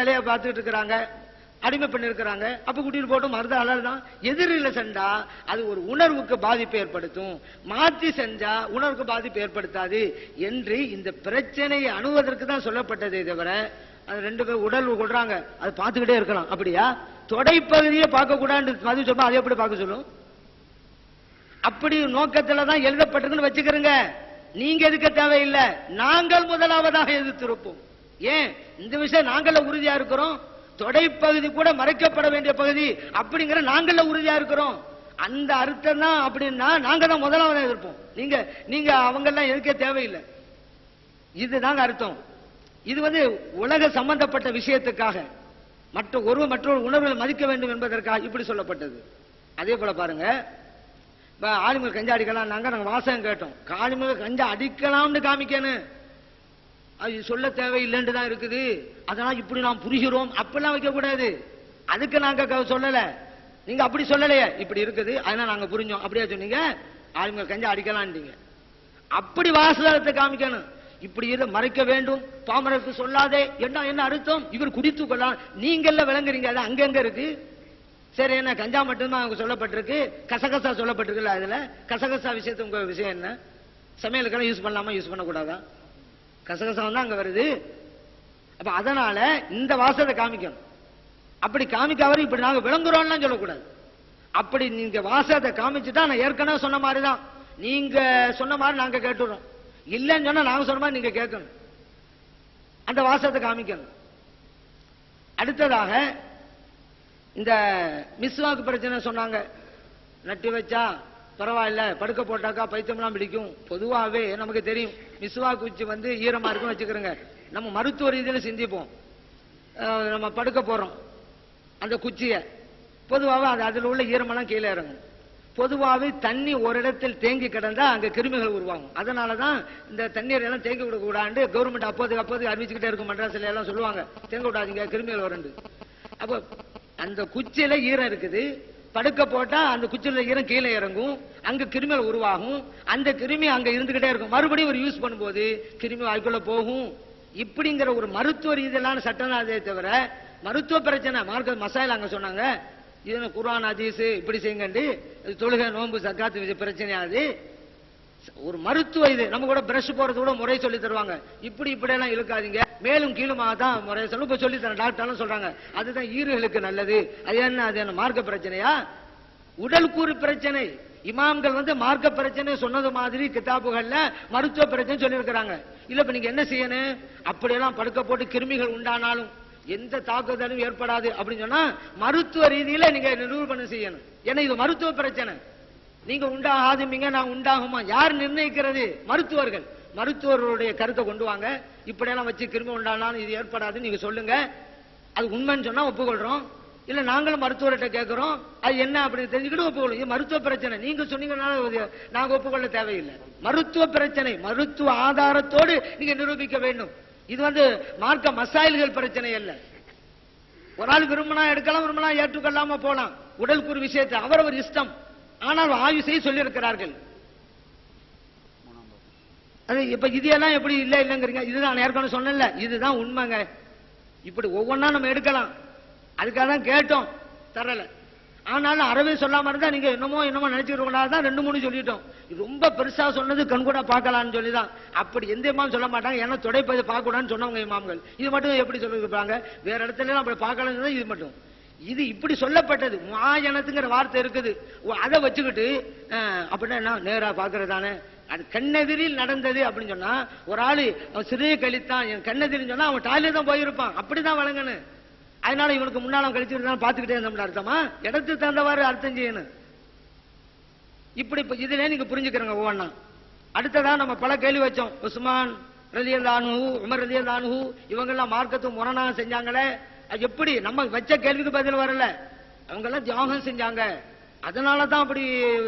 வேலையை பார்த்துட்டு இருக்கிறாங்க, அடிமை பண்ணி இருக்கிறாங்க, அப்ப கூட்டிட்டு போட்டும் மருத அலல் தான். எதிரில சென்றா அது ஒரு உணர்வுக்கு பாதிப்பு ஏற்படுத்தும், மாற்றி செஞ்சா உணர்வுக்கு பாதிப்பு ஏற்படுத்தாது என்று இந்த பிரச்சனையை அணுவதற்கு தான் சொல்லப்பட்டதே தவிர அது ரெண்டு பேர் உடல் கொள்றாங்க அது பார்த்துக்கிட்டே இருக்கலாம். அப்படியா? தொடைப்பகுதியை பார்க்க கூடாது மது சொல்லுமா, அதை எப்படி பார்க்க சொல்லும்? அப்படி நோக்கத்துல தான் எழுதப்பட்டிருக்குன்னு வச்சுக்கிறங்க. நீங்க எதுக்க தேவையில்லை, நாங்கள் முதலாவதாக எதிர்த்திருப்போம். ஏன் இந்த விஷயம் நாங்கள உறுதியா இருக்கிறோம். தொடைப்பகுதி கூட மறைக்கப்பட வேண்டிய பகுதி அப்படிங்கிற நாங்கள உறுதியா இருக்கிறோம். அந்த அர்த்தம் தான். அப்படின்னா நாங்க தான் முதலாவதாக எதிர்ப்போம். நீங்க அவங்க எல்லாம் எதுக்க தேவையில்லை. இதுதாங்க அர்த்தம். இது உலக சம்பந்தப்பட்ட விஷயத்துக்காக மற்றொரு உணர்வுகளை மதிக்க வேண்டும் என்பதற்காக இப்படி சொல்லப்பட்டது. அதே போல பாருங்க, ஆலிமல் கஞ்சா அடிக்கலாம், நாங்க வாசகம் கேட்டோம். காலிமல் கஞ்சா அடிக்கலாம்னு காமிக்கணும், அது சொல்ல தேவையில்லைன்னு தான் இருக்குது. அதெல்லாம் இப்படி நாம் புரிகிறோம் அப்படிலாம் வைக்க கூடாது. அதுக்கு நாங்க சொல்லல, நீங்க அப்படி சொல்லலையே, இப்படி இருக்குது அதனால நாங்க புரிஞ்சோம் அப்படியே சொன்னீங்க. ஆலிமல் கஞ்சா அடிக்கலாம்ன்றீங்க, அப்படி வாசகத்தை காமிக்கணும். இப்படி மறைக்க வேண்டும், பாமரருக்கு சொல்லாதே என்ன அர்த்தம்? இவர் குடித்து கொள்ளலாம், நீங்க எல்லாம் விளங்குறீங்க, அது அங்கங்க இருக்கு. சரி, என்ன கஞ்சா மட்டும்தான் அவங்க சொல்லப்பட்டிருக்கு, கசகசா சொல்லப்பட்டிருக்குல்ல, அதுல கசகசா விஷயத்து உங்க விஷயம் என்ன? சமையலுக்கெல்லாம் யூஸ் பண்ணலாமா, யூஸ் பண்ணக்கூடாதா? கசகசா தான் அங்க வருது. அப்ப அதனால இந்த வாசத்தை காமிக்கணும். அப்படி காமிக்காவது இப்படி நாங்க விளங்குறோம்லாம் சொல்லக்கூடாது. அப்படி நீங்க வாசத்தை காமிச்சுட்டா நான் ஏற்கனவே சொன்ன மாதிரிதான், நீங்க சொன்ன மாதிரி நாங்க கேட்டுறோம். இல்லைன்னு சொன்னா நாங்க சொன்ன மாதிரி நீங்க கேட்கணும், அந்த வாசத்தை காமிக்கணும். அடுத்ததாக இந்த மிஸ்வாக்கு பிரச்சனை சொன்னாங்க. நட்டு வச்சா பரவாயில்ல, படுக்க போட்டாக்கா பைத்தியம்லாம் பிடிக்கும். பொதுவாகவே நமக்கு தெரியும், மிஸ்வாக்கு குச்சி ஈரமா இருக்குன்னு வச்சுக்கிறோங்க. நம்ம மருத்துவ ரீதியில் சிந்திப்போம். நம்ம படுக்க போறோம், அந்த குச்சியை பொதுவாக அதில் உள்ள ஈரமெல்லாம் கீழே இறங்கும். பொதுவாகவே தண்ணி ஒரு இடத்தில் தேங்கி கிடந்தா அங்க கிருமிகள் உருவாகும். அதனாலதான் இந்த தண்ணீர் எல்லாம் தேங்கி விட கூடாது கவர்மெண்ட் அப்போது அறிவிச்சுக்கிட்டே இருக்கும். மட்ராஸ்ல எல்லாம் சொல்லுவாங்க, தேங்க விடாதீங்க கிருமிகள் வரண்டு. அப்போ அந்த குச்சியில ஈரம் இருக்குது, படுக்க போட்டா அந்த குச்சியில ஈரம் கீழே இறங்கும், அங்க கிருமிகள் உருவாகும். அந்த கிருமி அங்க இருந்துகிட்டே இருக்கும். மறுபடியும் ஒரு யூஸ் பண்ணும்போது கிருமி வாய்க்குள்ள போகும். இப்படிங்கிற ஒரு மருத்துவ ரீதியிலான சட்டம் அதே தவிர மருத்துவ பிரச்சனை மார்க்க மசாலா அங்க சொன்னாங்க. இது குர்ஆன் ஹதீஸ் இப்படி செய்யுங்கண்டு, தொழுகை நோன்பு சக்காத்து பிரச்சனையாது. ஒரு மருத்துவ இது நம்ம கூட பிரஷ் போறது கூட முறை சொல்லி தருவாங்க. இப்படி எல்லாம் இழுக்காதீங்க, மேலும் கீழுமாக தான் முறை சொல்லி தரேன் டாக்டர்லாம் சொல்றாங்க. அதுதான் ஈறுகளுக்கு நல்லது. அது என்ன மார்க்க பிரச்சனையா? உடல் கூறு பிரச்சனை. இமாம்கள் மார்க்க பிரச்சனை சொன்னது மாதிரி கிதாபுகள்ல மருத்துவ பிரச்சனை சொல்லி இருக்கிறாங்க. இல்ல இப்ப நீங்க என்ன செய்யணும், அப்படியெல்லாம் படுக்க போட்டு கிருமிகள் உண்டானாலும் எந்த தாக்குதலும் ஏற்படாது அப்படின்னு சொன்னா மருத்துவ ரீதியில நீங்க நிரூபணம் செய்யணும். ஏன்னா இது மருத்துவ பிரச்சனை. நீங்க உண்டாகாதுமீங்க, நான் உண்டாகுமா யார் நிர்ணயிக்கிறது? மருத்துவர்கள். மருத்துவர்களுடைய கருத்தை கொண்டு வாங்க. இப்படியெல்லாம் வச்சு கிருமி உண்டானாலும் இது ஏற்படாதுன்னு நீங்க சொல்லுங்க. அது உண்மைன்னு சொன்னா ஒப்புக்கொள்றோம். இல்ல நாங்களும் மருத்துவர்கிட்ட கேட்கிறோம், அது என்ன அப்படின்னு தெரிஞ்சுக்கிட்டு ஒப்புக்கொள்ளும். இது மருத்துவ பிரச்சனை, நீங்க சொன்னீங்கன்னால நாங்க ஒப்புக்கொள்ள தேவையில்லை. மருத்துவ பிரச்சனை மருத்துவ ஆதாரத்தோடு நீங்க நிரூபிக்க வேண்டும். இது மார்க்க மசாயில்கள் பிரச்சனை அல்ல. ஒரு ஆள் விரும்பினா எடுக்கலாம், விரும்பினா ஏற்றுக்கொள்ளாம போலாம். உடல் கூறு விஷயத்தை அவரவர் இஷ்டம். ஆனால் ஆய்வு செய்ய சொல்லி இருக்கிறார்கள். அது இப்ப இதெல்லாம் எப்படி இல்ல இல்லங்கிறீங்க? இதுதான் ஏற்கனவே சொன்னல, இதுதான் உண்மைங்க. இப்படி ஒவ்வொன்னா நம்ம எடுக்கலாம். அதுக்காக தான் கேட்டோம், தரல. ஆனாலும் அறவே சொல்லாம இருந்தா நீங்க என்னமோ நினைச்சுக்கிறோம். ரெண்டு மூணு சொல்லிட்டோம். ரொம்ப பெருசா சொன்னது கண்கூட பார்க்கலாம்னு சொல்லிதான். அப்படி எந்த இமாம் சொல்ல மாட்டாங்க, ஏன்னா தொடைப்பதை பார்க்க கூடாதுன்னு சொன்னவங்க இமாம்கள். இது மட்டும் எப்படி சொல்லிருப்பாங்க? வேற இடத்துல அப்படி பார்க்கலாம். இது மட்டும் இது இப்படி சொல்லப்பட்டது. மாயனத்துங்கிற வார்த்தை இருக்குது, அதை வச்சுக்கிட்டு அப்படின்னா நேரா பாக்குறதானே, அது கண்ணெதிரில் நடந்தது அப்படின்னு சொன்னா, ஒரு ஆளு அவன் சிறையை கழித்தான் என் கண்ணெதிரின்னு சொன்னா அவன் டாய்லெட் தான் போயிருப்பான். அப்படிதான் வழங்கணும். அதனால இவனுக்கு முன்னாலும் கழிச்சு பாத்துக்கிட்டே இருந்தோம்னு அர்த்தமா? இடத்துக்கு தகுந்தவாறு அர்த்தம் செய்யணும். இப்படி இதுல நீங்க புரிஞ்சுக்கிறங்க ஒவ்வொன்னா. அடுத்ததான் நம்ம பல கேள்வி வச்சோம். உஸ்மான் ரலியல்லாஹு அன்ஹு, உமர் ரலியல்லாஹு அன்ஹு இவங்க எல்லாம் மார்க்கத்துக்கு முரணா செஞ்சாங்களே, எப்படி நம்ம வச்ச கேள்விக்கு பதில் வரல. அவங்க எல்லாம் தியாகம் செஞ்சாங்க, அதனாலதான் அப்படி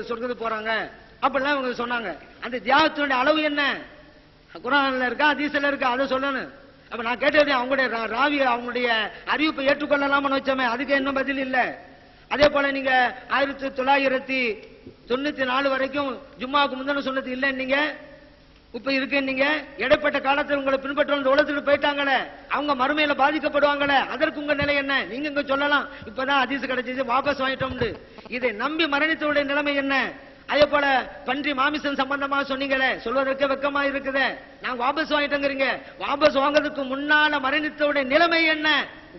சொர்க்கத்துக்கு போறாங்க அப்படிலாம் இவங்க சொன்னாங்க. அந்த தியாகத்தினுடைய அளவு என்ன? குர்ஆன்ல இருக்கா, ஹதீஸ்ல இருக்கா? அதை சொல்லணும். அப்ப நான் கேட்டது அவங்களுடைய ராவி அவங்களுடைய அறிவிப்பை ஏற்றுக்கொள்ளலாம்னு வச்சோமே, அதுக்கு என்ன பதில் இல்ல. அதே போல நீங்க 1994 வரைக்கும் ஜும்மாவுக்கு முந்தின சொன்னது இல்ல. நீங்க இப்ப இருக்கு நீங்க இடைப்பட்ட காலத்தில் உங்களை பின்பற்ற உலகத்துக்கு போயிட்டாங்களே, அவங்க மறுமையில பாதிக்கப்படுவாங்களே, அதற்கு உங்க நிலை என்ன? நீங்க இங்க சொல்லலாம் இப்பதான் ஹதீஸ் கிடைச்சிச்சு வாபஸ் வாங்கிட்டோம். இதை நம்பி மரணித்தவருடைய நிலைமை என்ன? அதே போல பன்றி மாமிசம் சம்பந்தமா சொன்னீங்களே, சொல்வதற்கு வெக்கமா இருக்குது. நான் வாபஸ் வாங்கிட்டேங்கிறீங்க, வாபஸ் வாங்குறதுக்கு முன்னால மரணித்தவருடைய நிலைமை என்ன?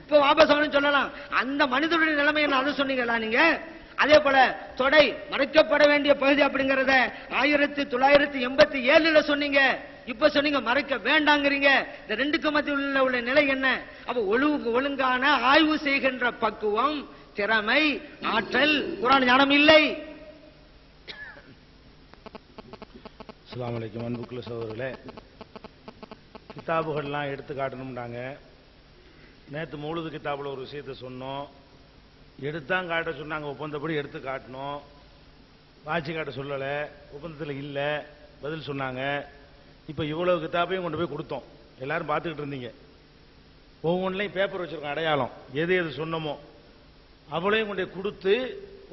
இப்ப வாபஸ் வாங்கன்னு சொல்லலாம், அந்த மனிதனுடைய நிலைமை என்ன அதை சொன்னீங்களா நீங்க? அதே போல தொடை மறைக்கப்பட வேண்டிய பகுதி அப்படிங்கறத 1987 சொன்னீங்க, இப்ப சொன்னீங்க மறைக்க வேண்டாங்கிறீங்க. இந்த ரெண்டுக்கு மத்தியில் உள்ள நிலை என்ன? அப்ப ஒழுங்கான ஆய்வு செய்கின்ற பக்குவம், திறமை, ஆற்றல் குர்ஆன் ஞானம் இல்லை. அஸ்ஸலாமு அலைக்கும். அன்புக்குள்ள சகோதரர்களே, கிதாபுகள்லாம் எடுத்து காட்டணும்னாங்க. நேற்று மௌலூது கிதாபுல ஒரு விஷயத்தை சொன்னோம், எடுத்தான் காட்ட சொன்னாங்க, ஒப்பந்தப்படி எடுத்து காட்டணும். வாட்சி காட்ட சொல்லலை, ஒப்பந்தத்தில் இல்லை, பதில் சொன்னாங்க. இப்போ இவ்வளவு கிதாபையும் கொண்டு போய் கொடுத்தோம், எல்லாரும் பார்த்துக்கிட்டு இருந்தீங்க. ஒவ்வொன்றிலையும் பேப்பர் வச்சிருக்கோம், அடையாளம் எது எது சொன்னமோ அவ்வளோயும் கொண்டு கொடுத்து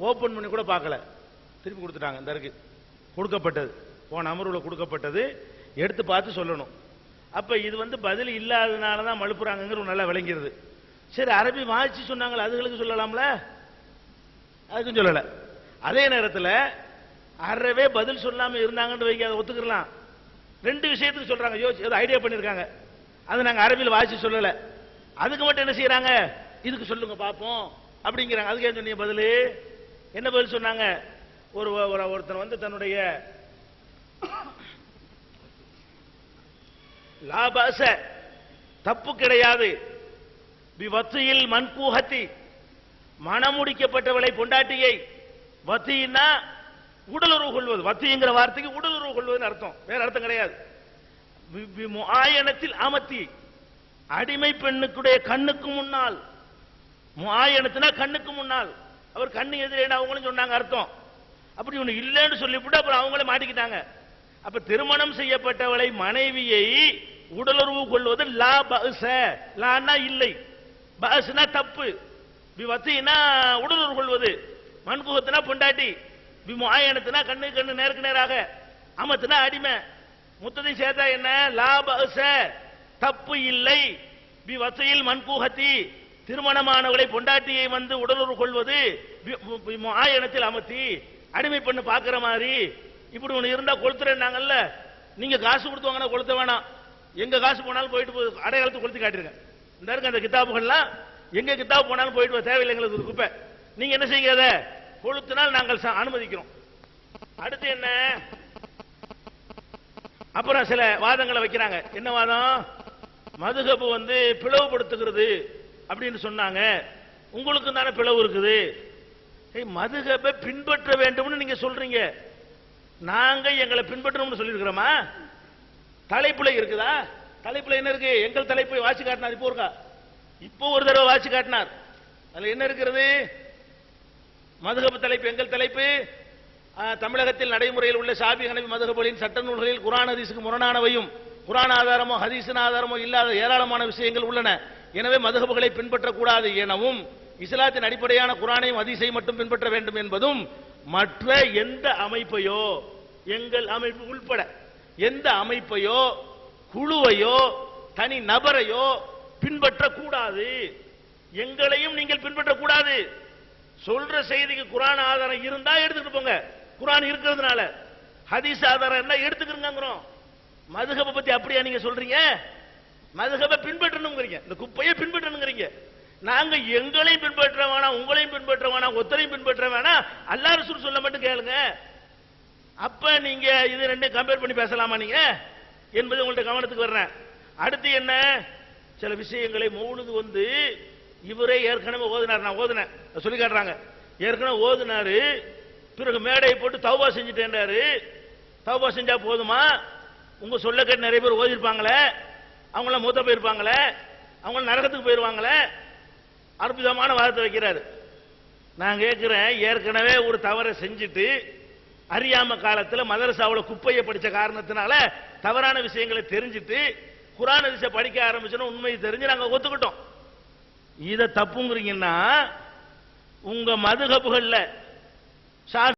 ஓப்பன் பண்ணி கூட பார்க்கல, திருப்பி கொடுத்துட்டாங்க. இந்த இருக்கு கொடுக்கப்பட்டது, போன அமர்வில் கொடுக்கப்பட்டது, எடுத்து பார்த்து சொல்லணும். அப்போ இது பதில் இல்லாததுனால தான் மழுப்புறாங்கிற நல்லா விளங்கிறது. சரி, அரபி வாய்ச்சி சொன்னாங்களே அதுகளுக்கு சொல்லலாம்ல, அதுக்கும் சொல்லலை. அதே நேரத்தில் அறவே பதில் சொல்லாமல் இருந்தாங்கன்னு வைக்க, அதை ஒத்துக்கலாம். ரெண்டு விஷயத்துக்கு சொல்றாங்க, யோசிச்சு ஐடியா பண்ணியிருக்காங்க, அது நாங்கள் அரபியில் வாய்ச்சி சொல்லலை. அதுக்கு மட்டும் என்ன செய்யறாங்க, இதுக்கு சொல்லுங்க பார்ப்போம் அப்படிங்கிறாங்க. அதுக்கு ஏன் சொன்னீங்க பதில்? என்ன பதில் சொன்னாங்க? ஒருத்தன் தன்னுடைய லாபாச தப்பு கிடையாது வத்தியில் மன்கூஹத்தி மனமுடிக்கப்பட்டவளை பொண்டாட்டியை, வத்தின்னா உடலுறவு கொள்வது, வத்திங்கிற வார்த்தைக்கு உடலுறவு கொள்வதுன்னு அர்த்தம், வேற அர்த்தம் கிடையாது. முஆயனத்தில் அமத்தி அடிமை பெண்ணுக்குடைய கண்ணுக்கு முன்னால், முஆயனத்தினா கண்ணுக்கு முன்னால், அவர் கண்ணு எதிரேன்னு அவங்களும் சொன்னாங்க அர்த்தம். அப்படி ஒண்ணு இல்லைன்னு சொல்லிவிட்டு அப்புறம் அவங்களே மாட்டிக்கிட்டாங்க. அப்ப திருமணம் செய்யப்பட்டவளை மனைவியை உடலுறவு கொள்வது லா பஅஸ, லான்னா இல்லை, பஅஸ்னா தப்பு, விவத்தினா உடலுறவு கொள்வது, மன்குஹத்தினா பொண்டாட்டி, விமுஆயனத்தினா கண்ணு கண்ணு நேருக்கு நேராக, அமத்தினா அடிமை, முத்ததை சேர்த்தா என்ன? லா பஅஸ தப்பு இல்லை, விவத்தியில் மன்கூஹத்தி திருமணமானவளை பொண்டாட்டியை உடலுறவு கொள்வது, விமுஆயனத்தில் அமத்தி அடிமை பண்ணு பாக்குற மாதிரி. இப்படி ஒண்ணு இருந்தா கொளுத்துறேன்னாங்கல்ல, நீங்க காசு கொடுத்து வாங்கினா கொளுத்த வேணாம், எங்க காசு போனாலும் போயிட்டு அடையாளத்தை கொளுத்தி காட்டிருங்க. இந்த இருக்க அந்த கிதாபுகள்லாம் எங்க கிதாபு போனாலும் போயிட்டு தேவையில்லை, எங்களுக்கு ஒரு குப்பை. நீங்க என்ன செய்யுங்க, அதை கொளுத்தினால் நாங்கள் அனுமதிக்கிறோம். அடுத்து என்ன? அப்புறம் சில வாதங்களை வைக்கிறாங்க. என்ன வாதம்? மதுஹப் பிளவுபடுத்துகிறது அப்படின்னு சொன்னாங்க. உங்களுக்கு தானே பிளவு இருக்குது, மதுஹப்பை பின்பற்ற வேண்டும்னு நீங்க சொல்றீங்க, நாங்க எங்களை பின்பற்றணும்னு சொல்லியிருக்கிறோமா? தலைப்புல இருக்குதா? தலைப்புல என்ன இருக்கு? எங்கள் தலைப்பை வாசி காட்டினார். இப்போ ஒரு தடவை வாசி காட்டினார். அதுல என்ன இருக்கிறது? மதுஹப் தலைப்பு, எங்கள் தலைப்பு, தமிழகத்தில் நடைமுறையில் உள்ள ஷாஃபி ஹனபி மதுஹப்களின் சட்ட நூல்களில் குர்ஆன் ஹதீஸுக்கு முரணானவையும் குர்ஆன் ஆதாரமோ ஹதீஸின் ஆதாரமோ இல்லாத ஏராளமான விஷயங்கள் உள்ளன. எனவே மதுஹப்களை பின்பற்றக்கூடாது எனவும், இஸ்லாத்தின் அடிப்படையான குர்ஆனையும் ஹதீஸையும் மட்டும் பின்பற்ற வேண்டும் என்பதும், மற்ற எந்த அமைப்பையோ, எங்கள் அமைப்பு உள்பட எந்த அமைப்பையோ குழுவையோ தனி நபரையோ பின்பற்றக்கூடாது, எங்களையும் நீங்கள் பின்பற்றக்கூடாது. சொல்ற செய்திக்கு குர்ஆன் ஆதாரம் இருந்தா எடுத்துட்டு போங்க, குர்ஆன் இருக்கிறதுனால. ஹதீஸ் ஆதாரம் என்ன எடுத்துக்கிறோம். மதுஹபை பத்தி அப்படியா நீங்க சொல்றீங்க? மதுஹபை பின்பற்றணும்ங்கறீங்க, இந்த குப்பையை பின்பற்றணும்ங்கறீங்க. நாங்க எங்களையும் பின்பற்ற வேணாம், உங்களையும் பின்பற்ற வேணாம், ஒத்தரையும் பின்பற்ற வேணாம், அல்லாஹ் ரசூல் சொல்ல மட்டும் கேளுங்க. அப்ப நீங்க இது ரெண்டையும் கம்பேர் பண்ணி பேசலாமா நீங்க என்பது உங்கள்ட்ட கவனத்துக்கு வர்றேன். அடுத்து என்ன? சில விஷயங்களை மௌலூது இவரே ஏற்கனவே ஓதுனார், நான் ஓதுனேன் சொல்லி காட்டுறாங்க. ஏற்கனவே ஓதுனாரு, பிறகு மேடையை போட்டு தௌபா செஞ்சுட்டேன்றாரு. தௌபா செஞ்சா போதுமா? உங்க சொல்ல கேட்டு நிறைய பேர் ஓதிருப்பாங்களே, அவங்களாம் மூத்த போயிருப்பாங்களே, அவங்க நரகத்துக்கு போயிருவாங்களே. அற்புதமான வாதத்தை வைக்கிறாரு. நான் கேட்கிறேன், ஏற்கனவே ஒரு தவறை செஞ்சுட்டு அறியாம காலத்தில் மதரசாவில் குப்பையை படிச்ச காரணத்தினால தவறான விஷயங்களை தெரிஞ்சுட்டு குர்ஆன் ஹதீஸை படிக்க ஆரம்பிச்சோம், உண்மையை தெரிஞ்சு நாங்க ஒத்துக்கிட்டோம். இதை தப்புங்கிறீங்கன்னா, உங்க மதுஹப்கள்ல ஷாஃபி